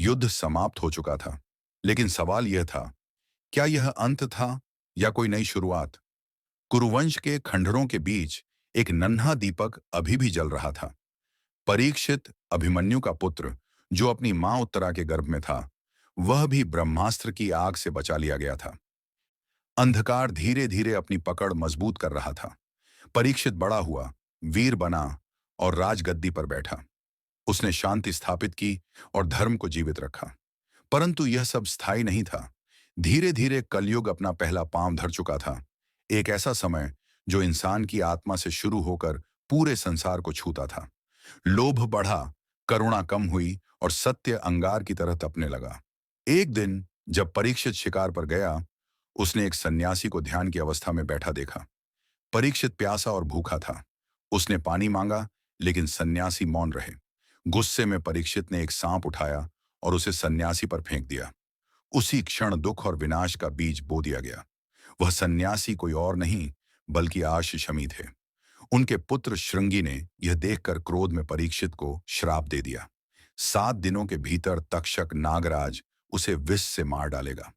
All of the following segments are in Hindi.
युद्ध समाप्त हो चुका था। लेकिन सवाल यह था, क्या यह अंत था या कोई नई शुरुआत? कुरुवंश के खंडहरों के बीच एक नन्हा दीपक अभी भी जल रहा था। परीक्षित, अभिमन्यु का पुत्र, जो अपनी मां उत्तरा के गर्भ में था, वह भी ब्रह्मास्त्र की आग से बचा लिया गया था। अंधकार धीरे धीरे अपनी पकड़ मजबूत कर रहा था। परीक्षित बड़ा हुआ, वीर बना और राजगद्दी पर बैठा। उसने शांति स्थापित की और धर्म को जीवित रखा। परंतु यह सब स्थायी नहीं था। धीरे धीरे कलयुग अपना पहला पांव धर चुका था। एक ऐसा समय जो इंसान की आत्मा से शुरू होकर पूरे संसार को छूता था। लोभ बढ़ा, करुणा कम हुई और सत्य अंगार की तरह तपने लगा। एक दिन जब परीक्षित शिकार पर गया, उसने एक सन्यासी को ध्यान की अवस्था में बैठा देखा। परीक्षित प्यासा और भूखा था। उसने पानी मांगा, लेकिन सन्यासी मौन रहे। गुस्से में परीक्षित ने एक सांप उठाया और उसे सन्यासी पर फेंक दिया। उसी क्षण दुख और विनाश का बीज बो दिया गया। वह सन्यासी कोई और नहीं, बल्कि आशीषमी थे। उनके पुत्र श्रृंगी ने यह देखकर क्रोध में परीक्षित को श्राप दे दिया। 7 दिनों के भीतर तक्षक नागराज उसे विष से मार डालेगा।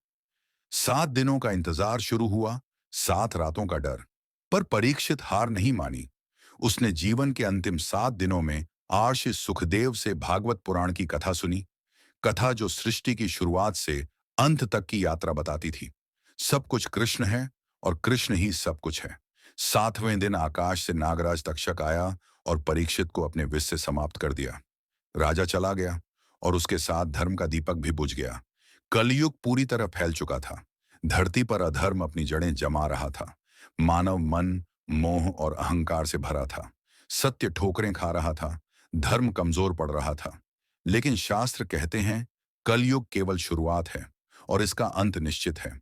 7 दिनों का इंतजार शुरू हुआ, 7 रातों का डर। पर परीक्षित हार नहीं मानी। उसने जीवन के अंतिम 7 दिनों में आर्षि सुखदेव से भागवत पुराण की कथा सुनी। कथा जो सृष्टि की शुरुआत से अंत तक की यात्रा बताती थी। सब कुछ कृष्ण है और कृष्ण ही सब कुछ है। 7वें दिन आकाश से नागराज तक्षक आया और परीक्षित को अपने विष से समाप्त कर दिया। राजा चला गया और उसके साथ धर्म का दीपक भी बुझ गया। कलयुग पूरी तरह फैल चुका था। धरती पर अधर्म अपनी जड़ें जमा रहा था। मानव मन मोह और अहंकार से भरा था। सत्य ठोकरें खा रहा था। धर्म कमजोर पड़ रहा था। लेकिन शास्त्र कहते हैं, कलयुग केवल शुरुआत है और इसका अंत निश्चित है।